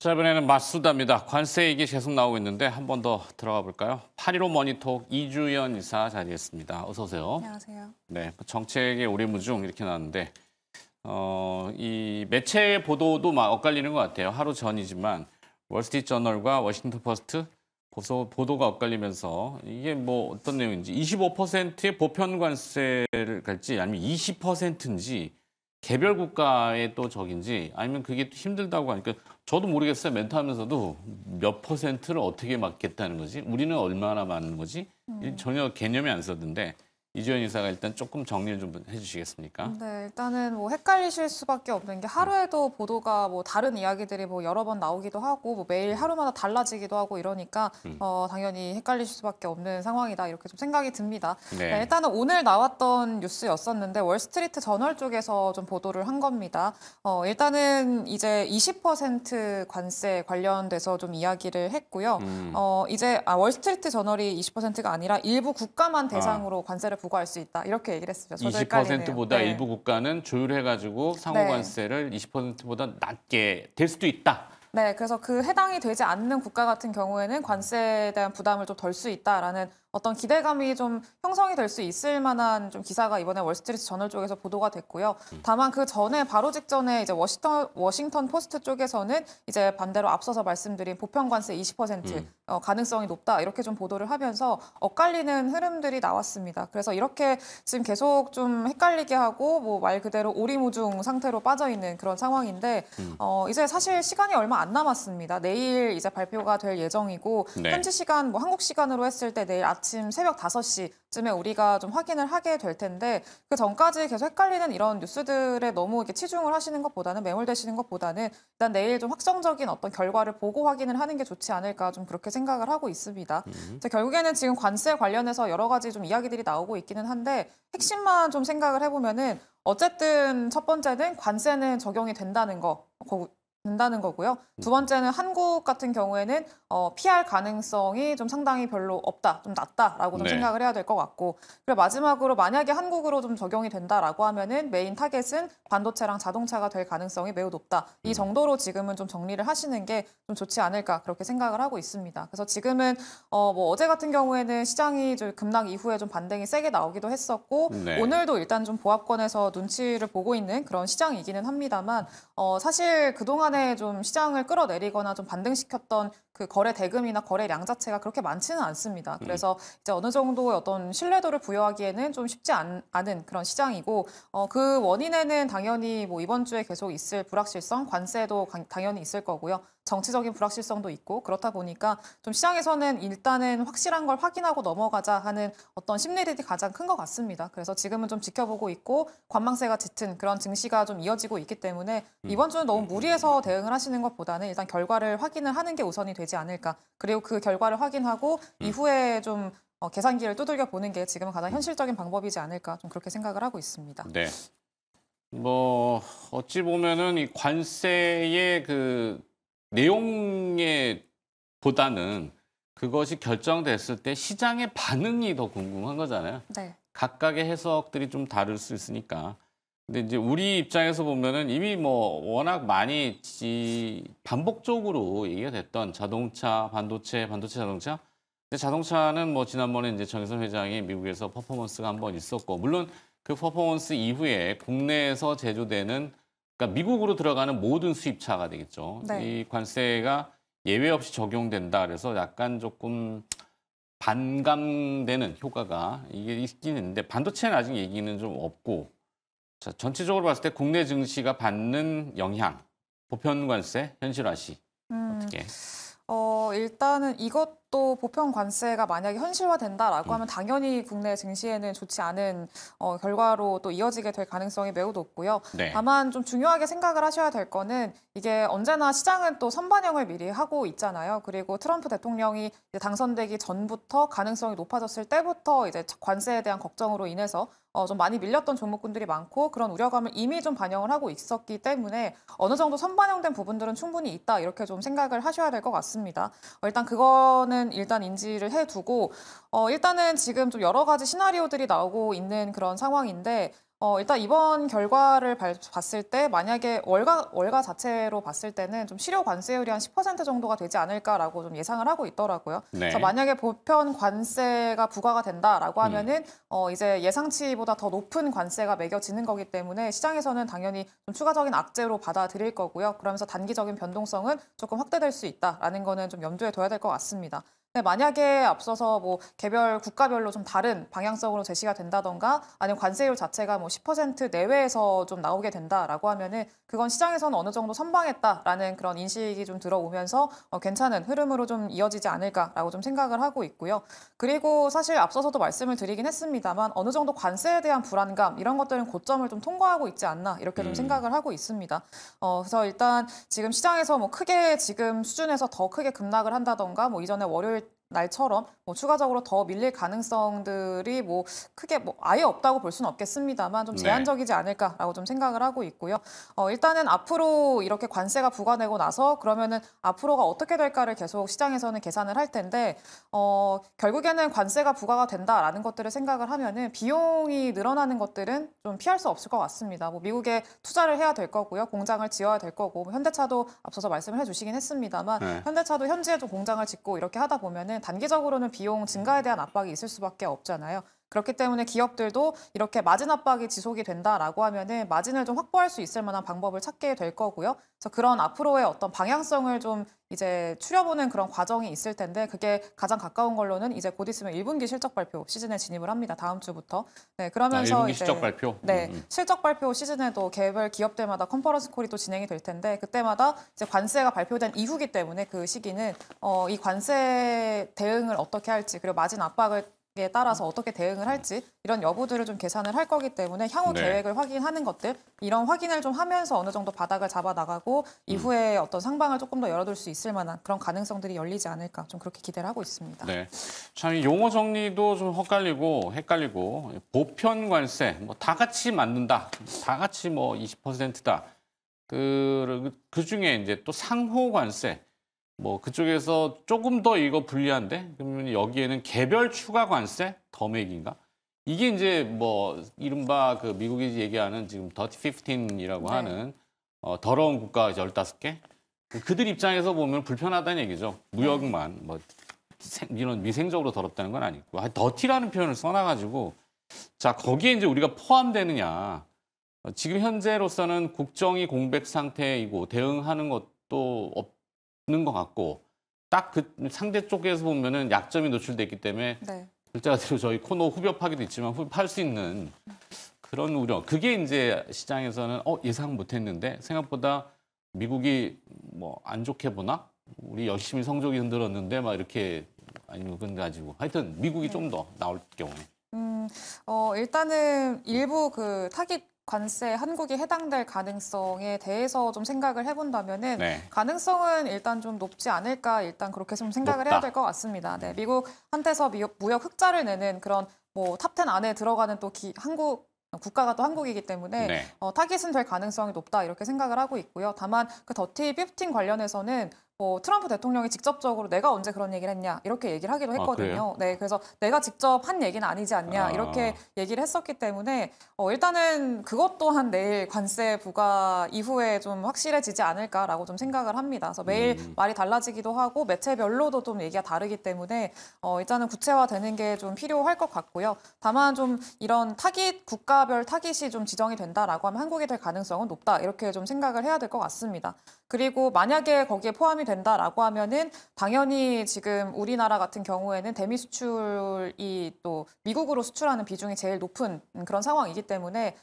자, 이번에는 맞수다입니다. 관세 얘기 계속 나오고 있는데 한 번 더 들어가 볼까요? 8.15 머니톡 이주연 이사 자리했습니다. 어서 오세요. 안녕하세요. 네, 정책의 오리무중 이렇게 나왔는데 이 매체의 보도도 막 엇갈리는 것 같아요. 하루 전이지만 월스트리트저널과 워싱턴 포스트 보도가 엇갈리면서 이게 뭐 어떤 내용인지 25%의 보편 관세를 갈지 아니면 20%인지 개별 국가의 또 적인지 아니면 그게 또 힘들다고 하니까 저도 모르겠어요. 멘토하면서도 몇 퍼센트를 어떻게 맞겠다는 거지? 우리는 얼마나 맞는 거지? 전혀 개념이 안 서던데 이주연 이사가 일단 조금 정리를 좀 해주시겠습니까? 네, 일단은 뭐 헷갈리실 수밖에 없는 게 하루에도 보도가 뭐 다른 이야기들이 뭐 여러 번 나오기도 하고 뭐 매일 하루마다 달라지기도 하고 이러니까 당연히 헷갈리실 수밖에 없는 상황이다 이렇게 좀 생각이 듭니다. 네. 네, 일단은 오늘 나왔던 뉴스였었는데 월스트리트 저널 쪽에서 좀 보도를 한 겁니다. 일단은 이제 20% 관세 관련돼서 좀 이야기를 했고요. 이제 월스트리트 저널이 20%가 아니라 일부 국가만 대상으로 관세를 부과할 수 있다 이렇게 얘기를 했습니다. 저도 헷갈리네요. 20%보다 네. 일부 국가는 조율해가지고 상호관세를 20%보다 낮게 될 수도 있다. 네, 그래서 그 해당이 되지 않는 국가 같은 경우에는 관세에 대한 부담을 좀 덜 수 있다라는 어떤 기대감이 좀 형성이 될 수 있을 만한 좀 기사가 이번에 월스트리트 저널 쪽에서 보도가 됐고요. 다만 그 전에 바로 직전에 이제 워싱턴 포스트 쪽에서는 이제 반대로 앞서서 말씀드린 보편 관세 20% 가능성이 높다 이렇게 좀 보도를 하면서 엇갈리는 흐름들이 나왔습니다. 그래서 이렇게 지금 계속 좀 헷갈리게 하고 뭐 말 그대로 오리무중 상태로 빠져 있는 그런 상황인데 이제 사실 시간이 얼마 안 남았습니다. 내일 이제 발표가 될 예정이고 네. 현지 시간 뭐 한국 시간으로 했을 때 내일 아침 새벽 5시쯤에 우리가 좀 확인을 하게 될 텐데 그 전까지 계속 헷갈리는 이런 뉴스들에 너무 이렇게 치중을 하시는 것보다는 매몰되시는 것보다는 일단 내일 좀 확정적인 어떤 결과를 보고 확인을 하는 게 좋지 않을까 좀 그렇게 생각을 하고 있습니다. 결국에는 지금 관세 관련해서 여러 가지 좀 이야기들이 나오고 있기는 한데 핵심만 좀 생각을 해보면은 어쨌든 첫 번째는 관세는 적용이 된다는 거고요. 두 번째는 한국 같은 경우에는 피할 가능성이 좀 상당히 별로 없다, 좀 낮다라고 좀 네. 생각을 해야 될 것 같고 그리고 마지막으로 만약에 한국으로 좀 적용이 된다라고 하면은 메인 타겟은 반도체랑 자동차가 될 가능성이 매우 높다. 이 정도로 지금은 좀 정리를 하시는 게 좀 좋지 않을까 그렇게 생각을 하고 있습니다. 그래서 지금은 뭐 어제 같은 경우에는 시장이 좀 급락 이후에 좀 반등이 세게 나오기도 했었고 네. 오늘도 일단 좀 보합권에서 눈치를 보고 있는 그런 시장이기는 합니다만 사실 그동안에 좀 시장을 끌어내리거나 좀 반등시켰던 그 거래 대금이나 거래량 자체가 그렇게 많지는 않습니다. 그래서 이제 어느 정도의 어떤 신뢰도를 부여하기에는 좀 쉽지 않은 그런 시장이고 그 원인에는 당연히 뭐 이번 주에 계속 있을 불확실성, 관세도 당연히 있을 거고요. 정치적인 불확실성도 있고 그렇다 보니까 좀 시장에서는 일단은 확실한 걸 확인하고 넘어가자 하는 어떤 심리들이 가장 큰 것 같습니다. 그래서 지금은 좀 지켜보고 있고 관망세가 짙은 그런 증시가 좀 이어지고 있기 때문에 이번 주는 너무 무리해서 대응을 하시는 것보다는 일단 결과를 확인을 하는 게 우선이 되지 않을까. 그리고 그 결과를 확인하고 이후에 좀 계산기를 두들겨 보는 게 지금은 가장 현실적인 방법이지 않을까 좀 그렇게 생각을 하고 있습니다. 네. 뭐 어찌 보면은 이 관세의 그 내용에 보다는 그것이 결정됐을 때 시장의 반응이 더 궁금한 거잖아요. 네. 각각의 해석들이 좀 다를 수 있으니까. 근데 이제 우리 입장에서 보면은 이미 뭐 워낙 많이 반복적으로 얘기가 됐던 자동차, 반도체, 자동차. 근데 자동차는 뭐 지난번에 이제 정의선 회장이 미국에서 퍼포먼스가 한번 있었고, 물론 그 퍼포먼스 이후에 국내에서 제조되는, 그러니까 미국으로 들어가는 모든 수입차가 되겠죠. 네. 이 관세가 예외 없이 적용된다. 그래서 약간 조금 반감되는 효과가 이게 있긴 있는데 반도체는 아직 얘기는 좀 없고 자, 전체적으로 봤을 때 국내 증시가 받는 영향, 보편 관세 현실화시 어떻게? 일단은 이것도 보편 관세가 만약에 현실화된다라고 하면 당연히 국내 증시에는 좋지 않은 결과로 또 이어지게 될 가능성이 매우 높고요. 네. 다만 좀 중요하게 생각을 하셔야 될 거는 이게 언제나 시장은 또 선반영을 미리 하고 있잖아요. 그리고 트럼프 대통령이 이제 당선되기 전부터 가능성이 높아졌을 때부터 이제 관세에 대한 걱정으로 인해서 좀 많이 밀렸던 종목군들이 많고 그런 우려감을 이미 좀 반영을 하고 있었기 때문에 어느 정도 선반영된 부분들은 충분히 있다 이렇게 좀 생각을 하셔야 될 것 같습니다. 일단 그거는 일단 인지를 해두고 일단은 지금 좀 여러 가지 시나리오들이 나오고 있는 그런 상황인데 일단 이번 결과를 봤을 때 만약에 월가 자체로 봤을 때는 좀 실효 관세율이 한 10% 정도가 되지 않을까라고 좀 예상을 하고 있더라고요. 네. 그래서 만약에 보편 관세가 부과가 된다라고 하면은 이제 예상치보다 더 높은 관세가 매겨지는 거기 때문에 시장에서는 당연히 좀 추가적인 악재로 받아들일 거고요. 그러면서 단기적인 변동성은 조금 확대될 수 있다라는 거는 좀 염두에 둬야 될 것 같습니다. 네, 만약에 앞서서 뭐 개별 국가별로 좀 다른 방향성으로 제시가 된다던가 아니면 관세율 자체가 뭐 10% 내외에서 좀 나오게 된다라고 하면은 그건 시장에서는 어느 정도 선방했다라는 그런 인식이 좀 들어오면서 괜찮은 흐름으로 좀 이어지지 않을까라고 좀 생각을 하고 있고요. 그리고 사실 앞서서도 말씀을 드리긴 했습니다만 어느 정도 관세에 대한 불안감 이런 것들은 고점을 좀 통과하고 있지 않나 이렇게 좀 생각을 하고 있습니다. 그래서 일단 지금 시장에서 뭐 크게 지금 수준에서 더 크게 급락을 한다던가 뭐 이전에 월요일 날처럼 뭐 추가적으로 더 밀릴 가능성들이 뭐 크게 뭐 아예 없다고 볼 수는 없겠습니다만 좀 네. 제한적이지 않을까라고 좀 생각을 하고 있고요. 일단은 앞으로 이렇게 관세가 부과되고 나서 그러면은 앞으로가 어떻게 될까를 계속 시장에서는 계산을 할 텐데 결국에는 관세가 부과가 된다라는 것들을 생각을 하면은 비용이 늘어나는 것들은 좀 피할 수 없을 것 같습니다. 뭐 미국에 투자를 해야 될 거고요. 공장을 지어야 될 거고 뭐 현대차도 앞서서 말씀을 해주시긴 했습니다만 네. 현대차도 현지에 좀 공장을 짓고 이렇게 하다 보면은 단기적으로는 비용 증가에 대한 압박이 있을 수밖에 없잖아요. 그렇기 때문에 기업들도 이렇게 마진 압박이 지속이 된다라고 하면은 마진을 좀 확보할 수 있을 만한 방법을 찾게 될 거고요. 그래서 그런 앞으로의 어떤 방향성을 좀 이제 추려보는 그런 과정이 있을 텐데 그게 가장 가까운 걸로는 이제 곧 있으면 1분기 실적 발표 시즌에 진입을 합니다. 다음 주부터. 네, 그러면서 1분기 이제 실적 발표. 네, 실적 발표 시즌에도 개별 기업들마다 컨퍼런스 콜이 또 진행이 될 텐데 그때마다 이제 관세가 발표된 이후기 때문에 그 시기는 이 관세 대응을 어떻게 할지 그리고 마진 압박을 에 따라서 어떻게 대응을 할지 이런 여부들을 좀 계산을 할 거기 때문에 향후 네. 계획을 확인하는 것들 이런 확인을 좀 하면서 어느 정도 바닥을 잡아 나가고 이후에 어떤 상방을 조금 더 열어둘 수 있을 만한 그런 가능성들이 열리지 않을까 좀 그렇게 기대를 하고 있습니다. 네. 참 이 용어 정리도 좀 헷갈리고 보편 관세 뭐 다 같이 맞는다. 다 같이 뭐 20%다. 그 중에 이제 또 상호 관세 뭐 그쪽에서 조금 더 이거 불리한데 그러면 여기에는 개별 추가 관세 더 매긴가? 이게 이제 뭐 이른바 그 미국이 얘기하는 지금 더티 15이라고 네. 하는 더러운 국가 15개. 그들 입장에서 보면 불편하다는 얘기죠. 무역만 뭐 이런 위생적으로 더럽다는 건 아니고 더티라는 표현을 써놔가지고 자 거기에 이제 우리가 포함되느냐. 지금 현재로서는 국정이 공백 상태이고 대응하는 것도 없는 것 같고 딱 그 상대 쪽에서 보면은 약점이 노출돼 있기 때문에 네. 글자 그대로 저희 코너 후벼파기도 있지만 후벼팔 수 있는 그런 우려. 그게 이제 시장에서는 예상 못했는데 생각보다 미국이 뭐 안 좋게 보나? 우리 열심히 성적이 흔들었는데 막 이렇게 아니면 그건 가지고 하여튼 미국이 좀 더 나올 경우에. 일단은 일부 그 타깃 관세 한국이 해당될 가능성에 대해서 좀 생각을 해본다면은 네. 가능성은 일단 좀 높지 않을까 일단 그렇게 좀 생각을 높다. 해야 될 것 같습니다. 네, 미국 한테서 무역 흑자를 내는 그런 뭐 탑10 안에 들어가는 또 한국 국가가 또 한국이기 때문에 네. 타깃은 될 가능성이 높다 이렇게 생각을 하고 있고요. 다만 그 더티 15 관련해서는 뭐 트럼프 대통령이 직접적으로 내가 언제 그런 얘기를 했냐 이렇게 얘기를 하기도 했거든요. 네, 그래서 내가 직접 한 얘기는 아니지 않냐 이렇게 얘기를 했었기 때문에 일단은 그것 또한 내일 관세 부과 이후에 좀 확실해지지 않을까라고 좀 생각을 합니다. 그래서 매일 말이 달라지기도 하고 매체별로도 좀 얘기가 다르기 때문에 일단은 구체화되는 게 좀 필요할 것 같고요. 다만 좀 이런 타깃 국가별 타깃이 좀 지정이 된다라고 하면 한국이 될 가능성은 높다 이렇게 좀 생각을 해야 될 것 같습니다. 그리고 만약에 거기에 포함이 된다라고 하면은 당연히 지금 우리나라 같은 경우에는 대미 수출이 또 미국으로 수출하는 비중이 제일 높은 그런 상황이기 때문에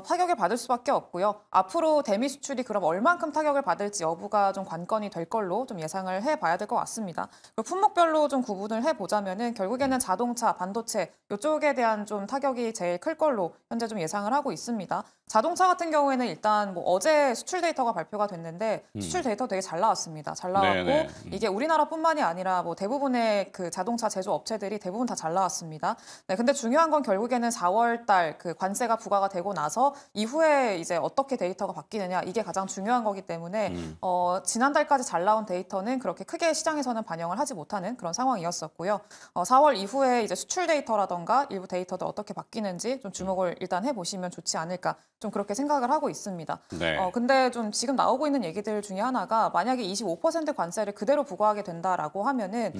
타격을 받을 수밖에 없고요. 앞으로 대미 수출이 그럼 얼만큼 타격을 받을지 여부가 좀 관건이 될 걸로 좀 예상을 해봐야 될 것 같습니다. 그리고 품목별로 좀 구분을 해보자면은 결국에는 자동차, 반도체 이쪽에 대한 좀 타격이 제일 클 걸로 현재 좀 예상을 하고 있습니다. 자동차 같은 경우에는 일단 뭐 어제 수출 데이터가 발표가 됐는데 수출 데이터 되게 잘 나왔습니다. 잘 나왔고 네네. 이게 우리나라뿐만이 아니라 뭐 대부분의 그 자동차 제조 업체들이 대부분 다 잘 나왔습니다. 네, 근데 중요한 건 결국에는 4월 달 그 관세가 부과가 되고 나서 나서 이후에 이제 어떻게 데이터가 바뀌느냐 이게 가장 중요한 거기 때문에 지난달까지 잘 나온 데이터는 그렇게 크게 시장에서는 반영을 하지 못하는 그런 상황이었었고요. 4월 이후에 이제 수출 데이터라던가 일부 데이터들 어떻게 바뀌는지 좀 주목을 일단 해보시면 좋지 않을까 좀 그렇게 생각을 하고 있습니다. 네. 근데 좀 지금 나오고 있는 얘기들 중에 하나가 만약에 25% 관세를 그대로 부과하게 된다라고 하면은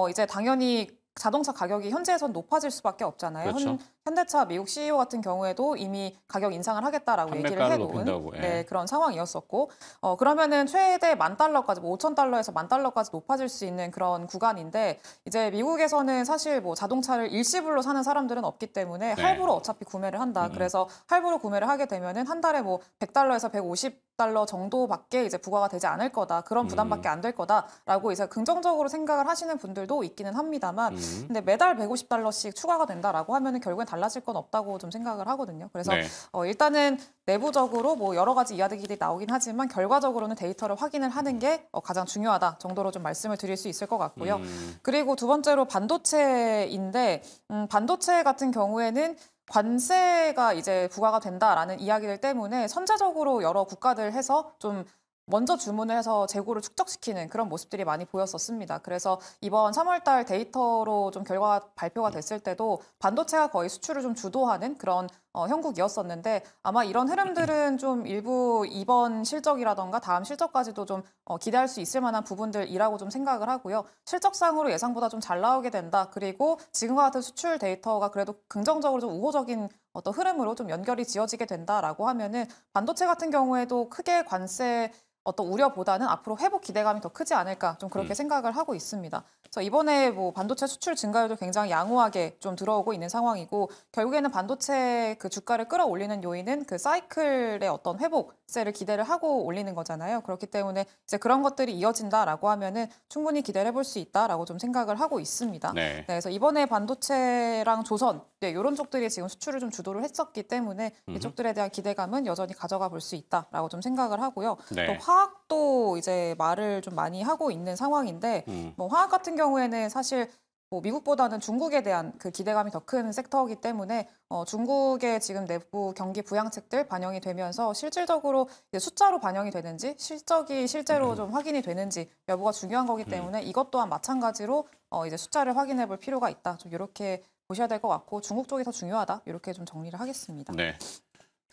이제 당연히 자동차 가격이 현재에선 높아질 수밖에 없잖아요. 그렇죠. 현대차 미국 CEO 같은 경우에도 이미 가격 인상을 하겠다라고 얘기를 판매가를 해놓은 높인다고, 예. 네, 그런 상황이었었고 그러면은 최대 $10,000까지 뭐 $5,000에서 $10,000까지 높아질 수 있는 그런 구간인데 이제 미국에서는 사실 뭐 자동차를 일시불로 사는 사람들은 없기 때문에 네. 할부로 어차피 구매를 한다. 그래서 할부로 구매를 하게 되면은 한 달에 뭐 $100에서 $150 정도밖에 이제 부과가 되지 않을 거다. 그런 부담밖에 안 될 거다라고 이제 긍정적으로 생각을 하시는 분들도 있기는 합니다만 근데 매달 $150씩 추가가 된다라고 하면은 결국엔 달라질 건 없다고 좀 생각을 하거든요. 그래서 네. 일단은 내부적으로 뭐 여러 가지 이야기들이 나오긴 하지만 결과적으로는 데이터를 확인을 하는 게 가장 중요하다 정도로 좀 말씀을 드릴 수 있을 것 같고요. 그리고 두 번째로 반도체인데 반도체 같은 경우에는 관세가 이제 부과가 된다라는 이야기들 때문에 선제적으로 여러 국가들 해서 좀 먼저 주문을 해서 재고를 축적시키는 그런 모습들이 많이 보였었습니다. 그래서 이번 3월 달 데이터로 좀 결과가 발표가 됐을 때도 반도체가 거의 수출을 좀 주도하는 그런 형국이었었는데 아마 이런 흐름들은 좀 일부 이번 실적이라던가 다음 실적까지도 좀 기대할 수 있을 만한 부분들이라고 좀 생각을 하고요. 실적상으로 예상보다 좀 잘 나오게 된다. 그리고 지금과 같은 수출 데이터가 그래도 긍정적으로 좀 우호적인 어떤 흐름으로 좀 연결이 지어지게 된다라고 하면은 반도체 같은 경우에도 크게 관세 어떤 우려보다는 앞으로 회복 기대감이 더 크지 않을까 좀 그렇게 생각을 하고 있습니다. 그래서 이번에 뭐 반도체 수출 증가율도 굉장히 양호하게 좀 들어오고 있는 상황이고 결국에는 반도체 그 주가를 끌어올리는 요인은 그 사이클의 어떤 회복세를 기대를 하고 올리는 거잖아요. 그렇기 때문에 이제 그런 것들이 이어진다라고 하면은 충분히 기대를 해볼 수 있다라고 좀 생각을 하고 있습니다. 네. 그래서 이번에 반도체랑 조선 이런 쪽들이 지금 수출을 좀 주도를 했었기 때문에 이쪽들에 대한 기대감은 여전히 가져가 볼 수 있다라고 좀 생각을 하고요. 네. 또 화학도 이제 말을 좀 많이 하고 있는 상황인데 뭐 화학 같은 경우에는 사실 뭐 미국보다는 중국에 대한 그 기대감이 더 큰 섹터이기 때문에 중국의 지금 내부 경기 부양책들 반영이 되면서 실질적으로 이제 숫자로 반영이 되는지 실적이 실제로 좀 확인이 되는지 여부가 중요한 거기 때문에 이것 또한 마찬가지로 이제 숫자를 확인해 볼 필요가 있다. 좀 이렇게 보셔야 될 것 같고 중국 쪽이 더 중요하다. 이렇게 좀 정리를 하겠습니다. 네.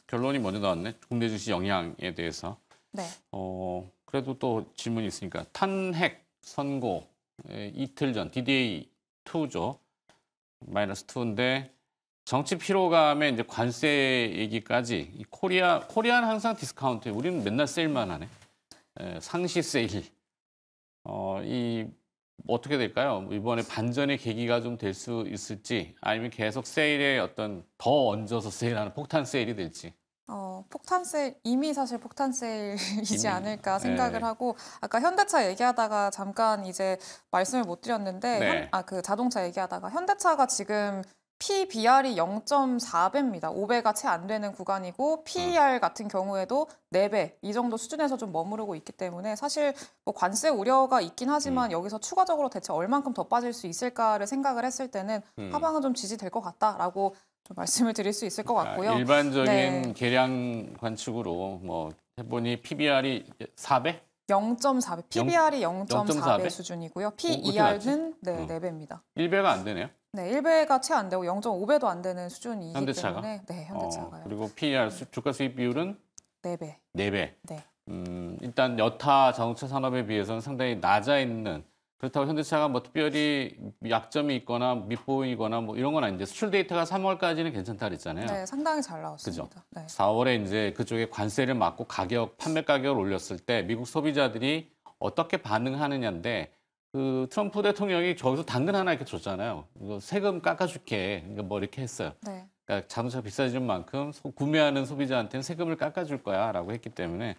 결론이 먼저 나왔네. 국내 주식 영향에 대해서. 네. 그래도 또 질문이 있으니까 탄핵 선고 이틀 전 DDA 2죠. -2인데 정치 피로감에 이제 관세 얘기까지 이 코리아는 항상 디스카운트. 우리는 맨날 세일만 하네. 상시 세일. 이 어떻게 될까요? 이번에 반전의 계기가 좀 될 수 있을지 아니면 계속 세일에 어떤 더 얹어서 세일하는 폭탄 세일이 될지. 폭탄 세일, 이미 사실 폭탄 세일이지 이미, 않을까 생각을 네. 하고, 아까 현대차 얘기하다가 잠깐 이제 말씀을 못 드렸는데, 네. 그 자동차 얘기하다가 현대차가 지금 PBR이 0.4배입니다. 5배가 채 안 되는 구간이고, PER 같은 경우에도 4배, 이 정도 수준에서 좀 머무르고 있기 때문에 사실 뭐 관세 우려가 있긴 하지만 여기서 추가적으로 대체 얼만큼 더 빠질 수 있을까를 생각을 했을 때는 하방은 좀 지지될 것 같다라고 좀 말씀을 드릴 수 있을 것 같고요. 일반적인 네. 계량 관측으로 뭐 해보니 PBR이 4배? 0.4배, PBR이 0.4 0.4배 배? 수준이고요. 그렇게 PER는 낮지? 4배입니다. 1배가 안 되네요. 네, 1배가 채 안 되고 0.5배도 안 되는 수준이기 현대차가? 때문에 네, 현대차가요. 그리고 PER 주가 수익 비율은 4배. 4배. 네. 일단 여타 자동차 산업에 비해서는 상당히 낮아 있는 그렇다고 현대차가 뭐 특별히 약점이 있거나 밉보이거나 뭐 이런 건 아닌데 수출 데이터가 3월까지는 괜찮다 그랬잖아요. 네, 상당히 잘 나왔습니다. 네. 4월에 이제 그쪽에 관세를 막고 판매 가격을 올렸을 때 미국 소비자들이 어떻게 반응하느냐인데 그 트럼프 대통령이 저기서 당근 하나 이렇게 줬잖아요. 이거 세금 깎아줄게. 그러니까 뭐 이렇게 했어요. 네. 그러니까 자동차 비싸진 만큼 구매하는 소비자한테는 세금을 깎아줄 거야라고 했기 때문에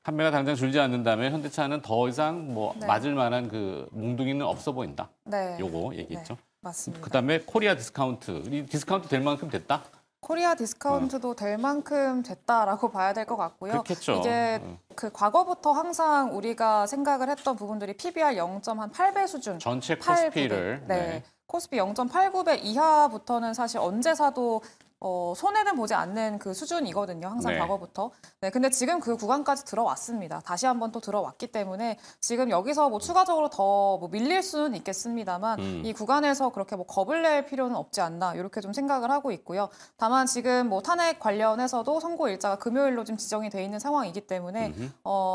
판매가 당장 줄지 않는다면 현대차는 더 이상 뭐 네. 맞을 만한 그 몽둥이는 없어 보인다. 네. 요거 얘기했죠. 맞습니다. 그다음에 코리아 디스카운트. 이 디스카운트 될 만큼 됐다? 코리아 디스카운트도 될 만큼 됐다라고 봐야 될 것 같고요. 그렇겠죠. 이게 그 과거부터 항상 우리가 생각을 했던 부분들이 PBR 0.8배 수준. 전체 8, 코스피를 9배. 네. 코스피 0.89배 이하부터는 사실 언제 사도 손해는 보지 않는 그 수준이거든요. 항상 네. 과거부터. 네, 근데 지금 그 구간까지 들어왔습니다. 다시 한번 또 들어왔기 때문에 지금 여기서 뭐 추가적으로 더 뭐 밀릴 수는 있겠습니다만 이 구간에서 그렇게 뭐 겁을 낼 필요는 없지 않나 이렇게 좀 생각을 하고 있고요. 다만 지금 뭐 탄핵 관련해서도 선고 일자가 금요일로 지금 지정이 돼 있는 상황이기 때문에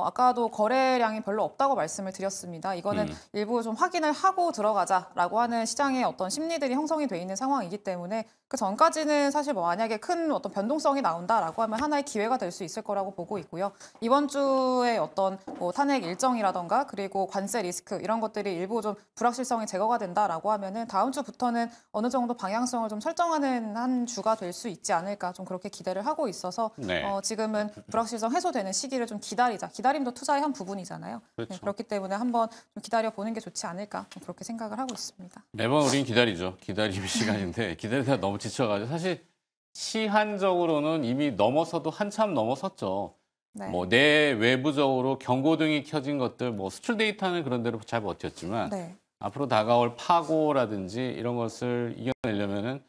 아까도 거래량이 별로 없다고 말씀을 드렸습니다. 이거는 일부 좀 확인을 하고 들어가자라고 하는 시장의 어떤 심리들이 형성이 돼 있는 상황이기 때문에 그 전까지는 사실 뭐 만약에 큰 어떤 변동성이 나온다라고 하면 하나의 기회가 될 수 있을 거라고 보고 있고요. 이번 주에 어떤 뭐 탄핵 일정이라던가 그리고 관세 리스크 이런 것들이 일부 좀 불확실성이 제거가 된다라고 하면은 다음 주부터는 어느 정도 방향성을 좀 설정하는 한 주가 될 수 있지 않을까 좀 그렇게 기대를 하고 있어서 네. 지금은 불확실성 해소되는 시기를 좀 기다리자. 기다림도 투자의 한 부분이잖아요. 그렇죠. 네, 그렇기 때문에 한번 좀 기다려 보는 게 좋지 않을까 좀 그렇게 생각을 하고 있습니다. 매번 우린 기다리죠. 기다림의 시간인데 기다리다 너무 지쳐가지고 사실 시한적으로는 이미 넘어서도 한참 넘어섰죠. 네. 뭐 내외부적으로 경고등이 켜진 것들, 뭐 수출 데이터는 그런 대로 잘 버텼지만 네. 앞으로 다가올 파고라든지 이런 것을 이겨내려면은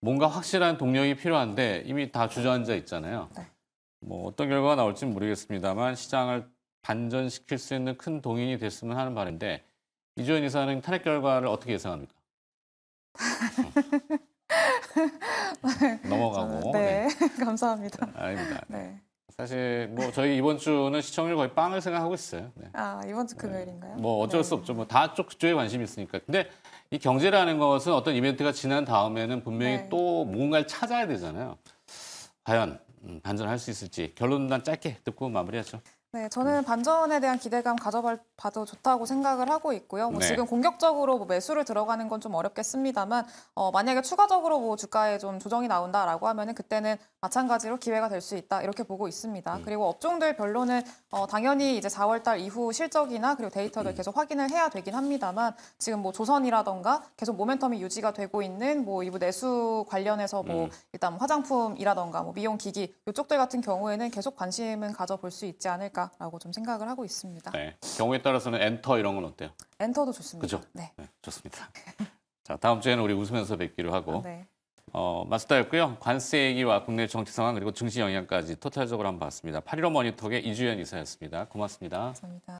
뭔가 확실한 동력이 필요한데 이미 다 주저앉아 있잖아요. 네. 뭐 어떤 결과가 나올지는 모르겠습니다만 시장을 반전시킬 수 있는 큰 동인이 됐으면 하는 바람인데 이주연 이사는 탄핵 결과를 어떻게 예상합니까? 넘어가고. 네. 감사합니다. 아닙니다. 네. 사실 뭐 저희 이번 주는 시청률 거의 빵을 생각하고 있어요. 네. 이번 주 금요일인가요? 뭐 어쩔 네. 수 없죠. 뭐 다 그쪽에 관심이 있으니까. 근데 이 경제라는 것은 어떤 이벤트가 지난 다음에는 분명히 네. 또 뭔가를 찾아야 되잖아요. 과연 반전할 수 있을지 결론만 짧게 듣고 마무리하죠. 네, 저는 반전에 대한 기대감 가져봐도 좋다고 생각을 하고 있고요. 뭐 네. 지금 공격적으로 뭐 매수를 들어가는 건 좀 어렵겠습니다만, 만약에 추가적으로 뭐 주가에 좀 조정이 나온다라고 하면은 그때는 마찬가지로 기회가 될 수 있다 이렇게 보고 있습니다. 그리고 업종들 별로는 당연히 이제 4월달 이후 실적이나 그리고 데이터를 계속 확인을 해야 되긴 합니다만, 지금 뭐 조선이라던가 계속 모멘텀이 유지가 되고 있는 뭐 일부 내수 관련해서 뭐 일단 뭐 화장품이라던가 뭐 미용 기기 이쪽들 같은 경우에는 계속 관심은 가져볼 수 있지 않을까라고 좀 생각을 하고 있습니다. 네. 경우에 따라서는 엔터 이런 건 어때요? 엔터도 좋습니다. 그죠? 네. 네, 좋습니다. 자, 다음 주에는 우리 웃으면서 뵙기로 하고 네. 마스터였고요. 관세 얘기와 국내 정치 상황 그리고 증시 영향까지 토탈적으로 한번 봤습니다. 8.15 모니터의 이주연 이사였습니다. 고맙습니다. 감사합니다.